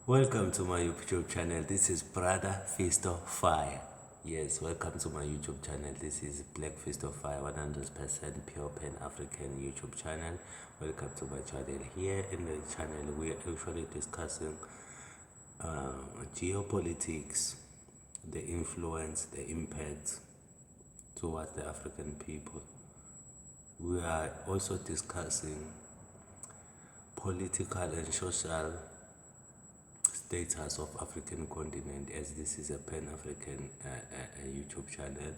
Welcome to my YouTube channel. This is Brother Feast of Fire. Yes, welcome to my YouTube channel. This is Black Feast of Fire, 100% pure Pan African YouTube channel. Welcome to my channel. Here in the channel, we are actually discussing geopolitics, the influence, the impact towards the African people. We are also discussing political and social status of African continent, as this is a Pan-African YouTube channel.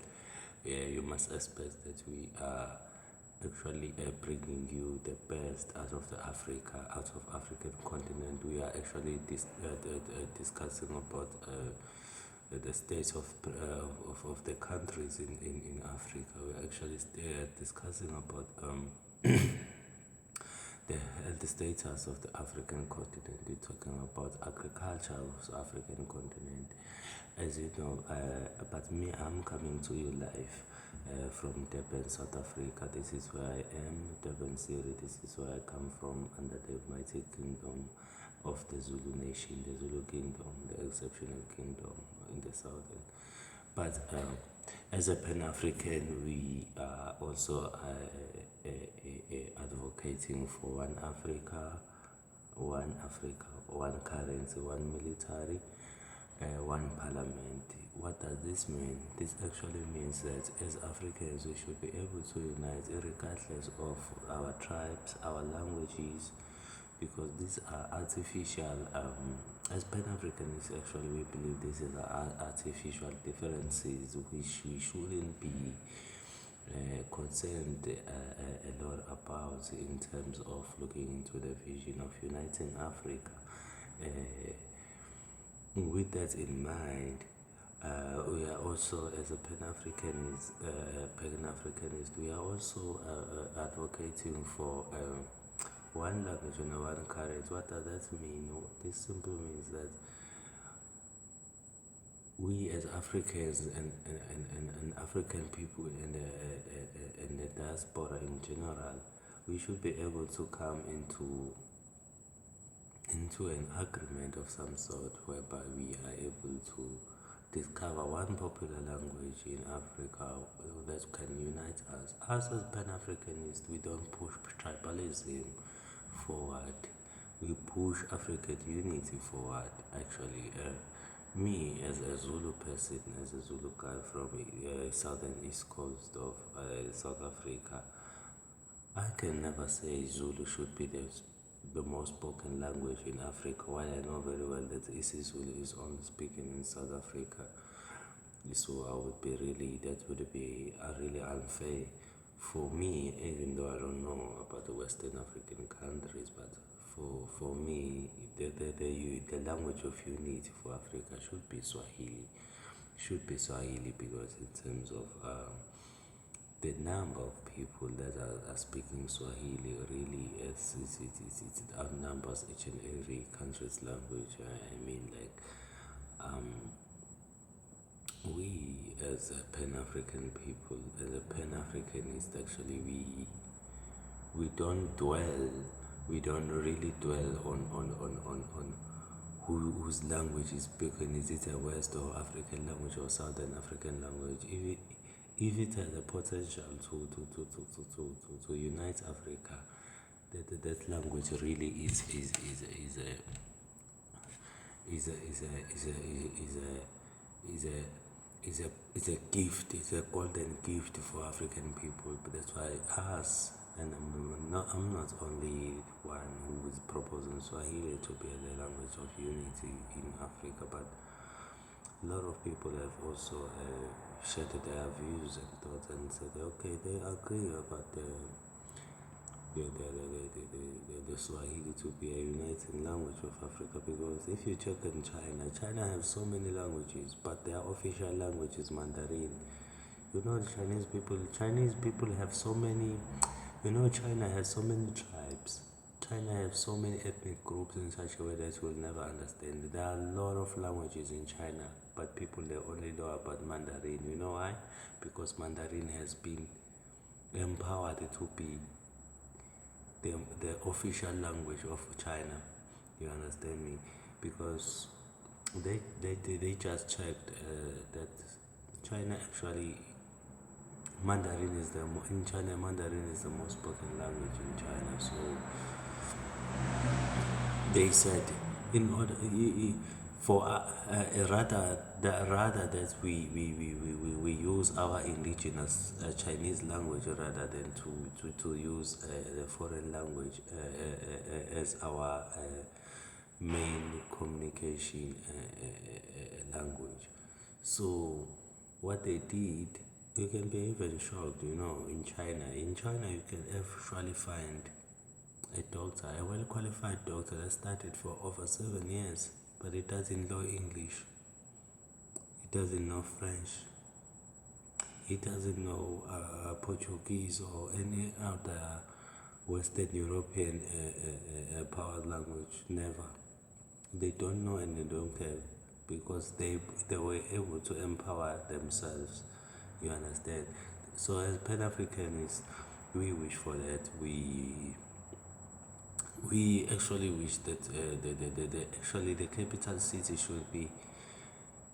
You must expect that we are actually bringing you the best out of out of African continent. We are actually discussing about the state of the countries in Africa. We are actually discussing about the status of the African continent. We're talking about agriculture of the African continent, as you know. But me, I'm coming to you live from Durban, South Africa. This is where I am, Durban City. This is where I come from, under the mighty kingdom of the Zulu nation, the Zulu kingdom, the exceptional kingdom in the southern. But as a Pan-African, we are also advocating for one Africa, one currency, one military, one parliament. What does this mean? This actually means that as Africans, we should be able to unite regardless of our tribes, our languages, because these are artificial. As Pan-Africanists, actually, we believe this is artificial differences which we shouldn't be concerned a lot about in terms of looking into the vision of uniting Africa. With that in mind, we are also, as a Pan-Africanist, we are also advocating for one language and one currency. What does that mean? This simply means that we as Africans and African people and the diaspora in general, we should be able to come into an agreement of some sort whereby we are able to discover one popular language in Africa that can unite us. Us as Pan-Africanists, we don't push tribalism forward. We push African unity forward, actually. Me, as a Zulu person, as a Zulu guy from southern east coast of South Africa, I can never say Zulu should be the most spoken language in Africa, while I know very well that isiZulu is only speaken in South Africa. So that would be really unfair for me, even though I don't know about the Western African countries. But for me, the language of unity for Africa should be Swahili. Because in terms of the number of people that are speaking Swahili really it outnumbers each and every country's language. I mean, like, we as a Pan-African people, as a Pan-Africanist, actually, we don't really dwell on whose language is spoken. Is it a West or African language or Southern African language? If it has a potential to unite Africa, that language really is a gift. It's a golden gift for African people. But that's why us, and I'm not only one who is proposing Swahili to be the language of unity in Africa, but a lot of people have also shared their views and thoughts and said, okay, they agree about the Swahili to be a uniting language of Africa, because if you check in China has so many languages, but their official language is Mandarin. You know, Chinese people have so many, China has so many tribes. China has so many ethnic groups in such a way that you will never understand. There are a lot of languages in China, but people, they only know about Mandarin. You know why? Because Mandarin has been empowered to be the official language of China. You understand me? because they just checked that China actually in China Mandarin is the most spoken language in China. So they said in order for rather that we use our indigenous Chinese language rather than to use the foreign language as our main communication language. So what they did, you can be even shocked, in China. In China, you can actually find a doctor, a well qualified doctor that started for over 7 years, but he doesn't know English, he doesn't know French, he doesn't know Portuguese or any other Western European power language. Never. They don't know and they don't care because they were able to empower themselves. You understand? So as Pan-Africanists, we wish for that. We actually wish that the capital city should be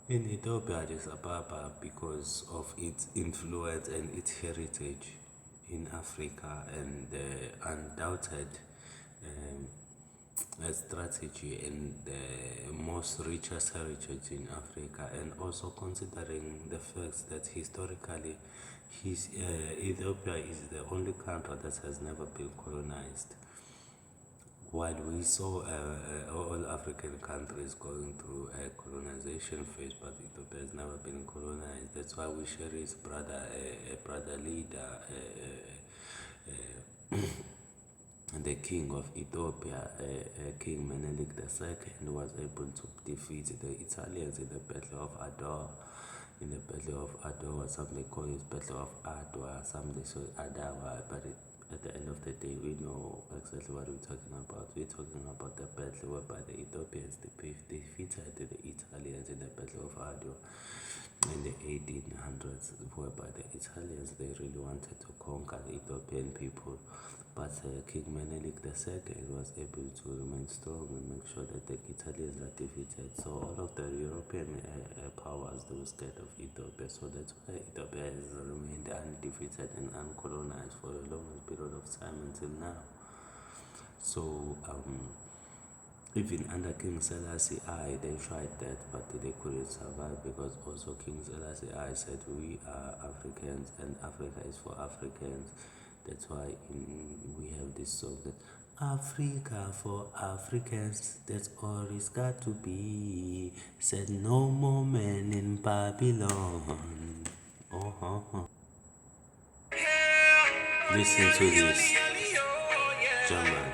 in Ethiopia, Addis Ababa, because of its influence and its heritage in Africa and the undoubted strategy and the most richest heritage in Africa, and also considering the fact that historically Ethiopia is the only country that has never been colonized. While we saw all African countries going through a colonization phase, but Ethiopia has never been colonized. That's why we share his brother leader, the king of Ethiopia, King Menelik II, was able to defeat the Italians in the Battle of Adwa. In the Battle of Adwa, some they call it Battle of Adwa, some they say Adawa, but at the end of the day, we know exactly what we're talking about. We're talking about the battle whereby the Ethiopians defeated the Italians in the Battle of Adwa in the 1800s, whereby the Italians, they really wanted to conquer the Ethiopian people. But King Menelik II was able to remain strong and make sure that the Italians are defeated. So all of the European powers, they were scared of Ethiopia. So that's why Ethiopia has remained undefeated and uncolonized for the longest period of time until now. So even under King Selassie I, they tried that, but they couldn't survive because also King Selassie I said we are Africans and Africa is for Africans. That's why we have this song that Africa for Africans, that's all it's got to be. Said no more men in Babylon. Listen to this. German.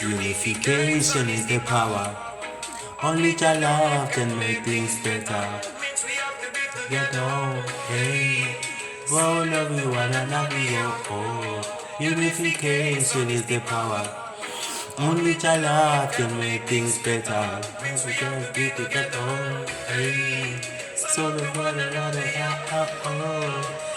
Unification is the power. Only your love can make things better. Together, hey, oh, love you and I love you, oh. Unification is the power. Only your love can make things better. We can be together, hey. So the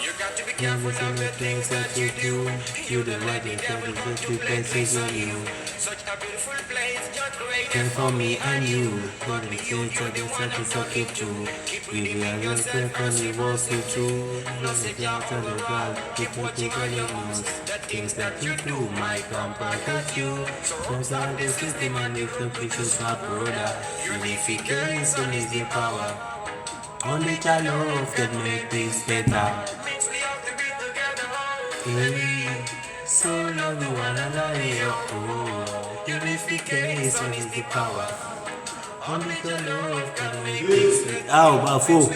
you got to be careful of the things that you do. You the right thing to be places on you. Such a beautiful place you're creating for me and you. For the kids of the center, so keep true. We are yourself and we walk you through. Not the jobs on the ground, keep watching on your nose. The things that you do might come back at you. Cause all the system and different pieces are brother. Unification is the power. Only your love can make things better. Hey, so love you and I love you, oh. Unification is the power. Only your love can make things better. Ow, Bafu.